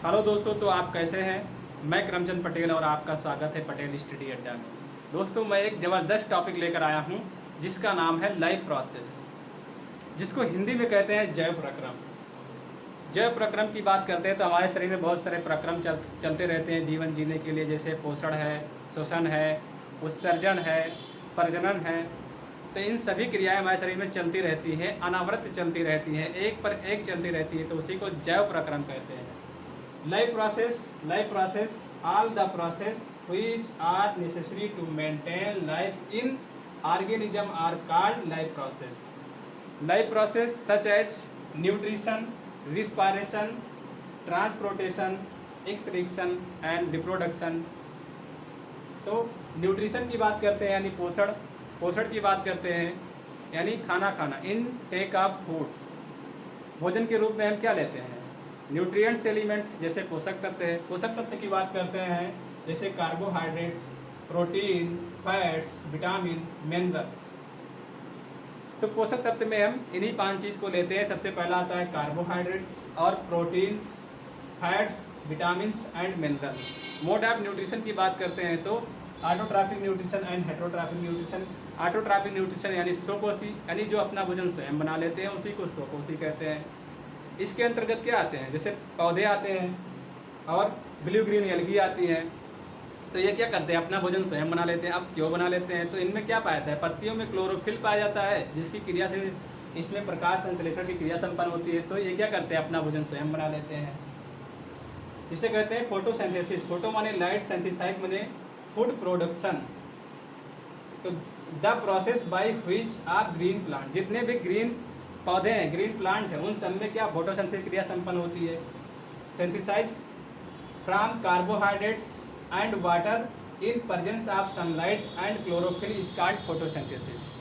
Hello दोस्तों, तो आप कैसे हैं। मैं करमचंद पटेल और आपका स्वागत है पटेल स्टडी अड्डा में। दोस्तों, मैं एक ज़बरदस्त टॉपिक लेकर आया हूं जिसका नाम है लाइफ प्रोसेस, जिसको हिंदी में कहते हैं जैव प्रक्रम। जैव प्रक्रम की बात करते हैं तो हमारे शरीर में बहुत सारे प्रक्रम चलते रहते हैं जीवन जीने के लिए, जैसे पोषण है, श्वसन है, उत्सर्जन है, प्रजनन है। तो इन सभी क्रियाएं हमारे शरीर में चलती रहती हैं, अनावृत चलती रहती हैं, एक पर एक चलती रहती है, तो उसी को जैव प्रक्रम कहते हैं। Life process all the process which are necessary to maintain life in organism are called life process. Life process such as nutrition, respiration, transportation, excretion and reproduction. तो न्यूट्रिशन की बात करते हैं यानी पोषण की बात करते हैं यानी खाना खाना, इनटेक ऑफ फूड्स। भोजन के रूप में हम क्या लेते हैं? न्यूट्रिएंट्स एलिमेंट्स जैसे पोषक तत्व की बात करते हैं जैसे carbohydrates, protein, fats, vitamin, minerals. तो पोषक तत्व में हम इन्हीं 5 चीज़ को लेते हैं। सबसे पहला आता है कार्बोहाइड्रेट्स और proteins, fats, vitamins and minerals. Mode of nutrition की बात करते हैं तो autotrophic nutrition and heterotrophic nutrition. Autotrophic nutrition यानी स्वपोषी, यानी जो अपना भोजन स्वयं बना लेते हैं उसी को स्वपोषी कहते हैं। इसके अंतर्गत क्या आते हैं? जैसे पौधे आते हैं और ब्लू ग्रीन एल्गी आती हैं। तो ये क्या करते हैं? अपना भोजन स्वयं बना लेते हैं। अब क्यों बना लेते हैं? तो इनमें क्या पाया जाता है? पत्तियों में क्लोरोफिल पाया जाता है, जिसकी क्रिया से इसमें प्रकाश संश्लेषण की क्रिया संपन्न होती है। तो ये क्या करते हैं? अपना भोजन स्वयं बना लेते हैं, जिसे कहते हैं फोटोसिंथेसिस। फोटो माने लाइट, सिंथेसाइज माने फूड प्रोडक्शन। तो the process by which of green plant, जितने भी ग्रीन पौधे हैं, ग्रीन प्लांट है, उन सब में क्या फोटोसिंथेसिस क्रिया संपन्न होती है। Synthesise from carbohydrates and water in presence of sunlight and chlorophyll is called photosynthesis.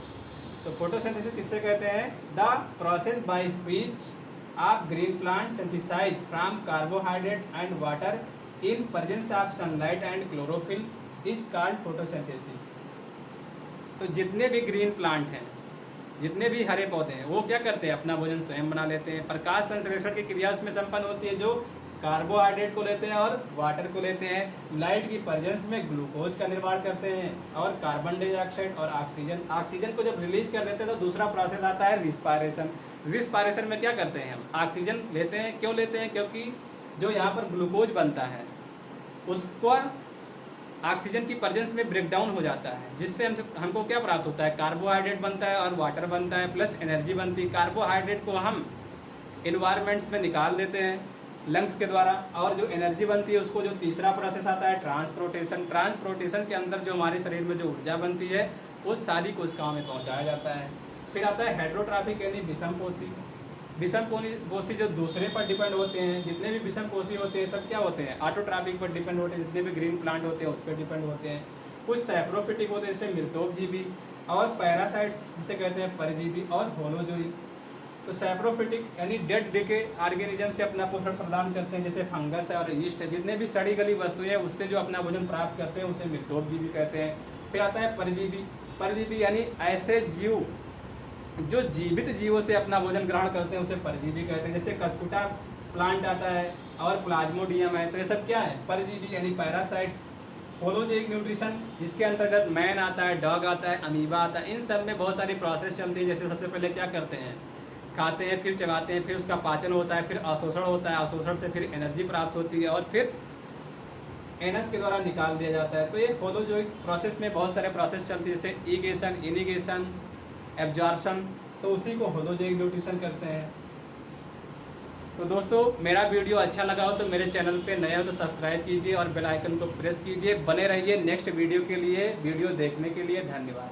तो फोटोसिंथेसिस किससे कहते हैं? The process by which of green plant synthesise from carbohydrate and water in presence of sunlight and chlorophyll is called photosynthesis. तो जितने भी green plant हैं, जितने भी हरे पौधे हैं, वो क्या करते हैं? अपना भोजन स्वयं बना लेते हैं। प्रकाश संश्लेषण की क्रिया उसमें संपन्न होती है, जो कार्बोहाइड्रेट को लेते हैं और वाटर को लेते हैं। लाइट की प्रेजेंस में ग्लूकोज का निर्माण करते हैं और कार्बन डाइऑक्साइड और ऑक्सीजन को जब रिलीज कर देते हैं तो दूसरा प्रोसेस आता है रिस्पायरेशन। रिस्पायरेशन में क्या करते हैं? हम ऑक्सीजन लेते हैं। क्यों लेते हैं? क्योंकि जो यहाँ पर ग्लूकोज बनता है उसको ऑक्सीजन की प्रेजेंस में ब्रेक डाउन हो जाता है, जिससे हमको क्या प्राप्त होता है? कार्बोहाइड्रेट बनता है और वाटर बनता है, प्लस एनर्जी बनती है। कार्बोहाइड्रेट को हम इन्वायरमेंट्स में निकाल देते हैं लंग्स के द्वारा, और जो एनर्जी बनती है उसको, जो तीसरा प्रोसेस आता है ट्रांसपोर्टेशन के अंदर जो हमारे शरीर में जो ऊर्जा बनती है वो सारी कोशिकाओं में पहुँचाया जाता है। फिर आता है हेटेरोट्रॉफिक यानी विषमपोषी जो दूसरे पर डिपेंड होते हैं। जितने भी विषमपोषी होते हैं सब क्या होते हैं? ऑटोट्रॉफिक पर डिपेंड होते हैं। जितने भी ग्रीन प्लांट होते हैं उस पर डिपेंड होते हैं। कुछ सैप्रोफिटिक होते हैं, जैसे मृतोपजीवी, और पैरासाइट्स जिसे कहते हैं परजीवी, और होलोजोई। तो सैप्रोफिटिक यानी डेड डिके ऑर्गेनिज्म से अपना पोषण प्रदान करते हैं, जैसे फंगस है और यीस्ट है। जितने भी सड़ी गली वस्तुएं हैं उससे जो अपना भोजन प्राप्त करते हैं उसे मृतोपजीवी कहते हैं। फिर आता है परजीवी यानी ऐसे जीव जो जीवित जीवों से अपना भोजन ग्रहण करते हैं उसे परजीवी कहते हैं। जैसे कस्कुटा प्लांट आता है और प्लाज्मोडियम है, तो ये सब क्या है? परजीवी यानी पैरासाइट्स। होलोजोइक न्यूट्रिशन, जिसके अंतर्गत मैन आता है, डॉग आता है, अमीबा आता है। इन सब में बहुत सारी प्रोसेस चलती है। जैसे सबसे पहले क्या करते हैं? खाते हैं, फिर चबाते हैं, फिर उसका पाचन होता है, फिर अवशोषण होता है, अवशोषण से फिर एनर्जी प्राप्त होती है और फिर एनस के द्वारा निकाल दिया जाता है। तो ये होलोजोइक प्रोसेस में बहुत सारे प्रोसेस चलती है, जैसे इगेशन, इनिगेशन, एब्जॉर्प्शन। तो उसी को होलोजोइक न्यूट्रिशन करते हैं। तो दोस्तों, मेरा वीडियो अच्छा लगा हो तो मेरे चैनल पे नए हो तो सब्सक्राइब कीजिए और बेल आइकन को प्रेस कीजिए। बने रहिए नेक्स्ट वीडियो के लिए। वीडियो देखने के लिए धन्यवाद।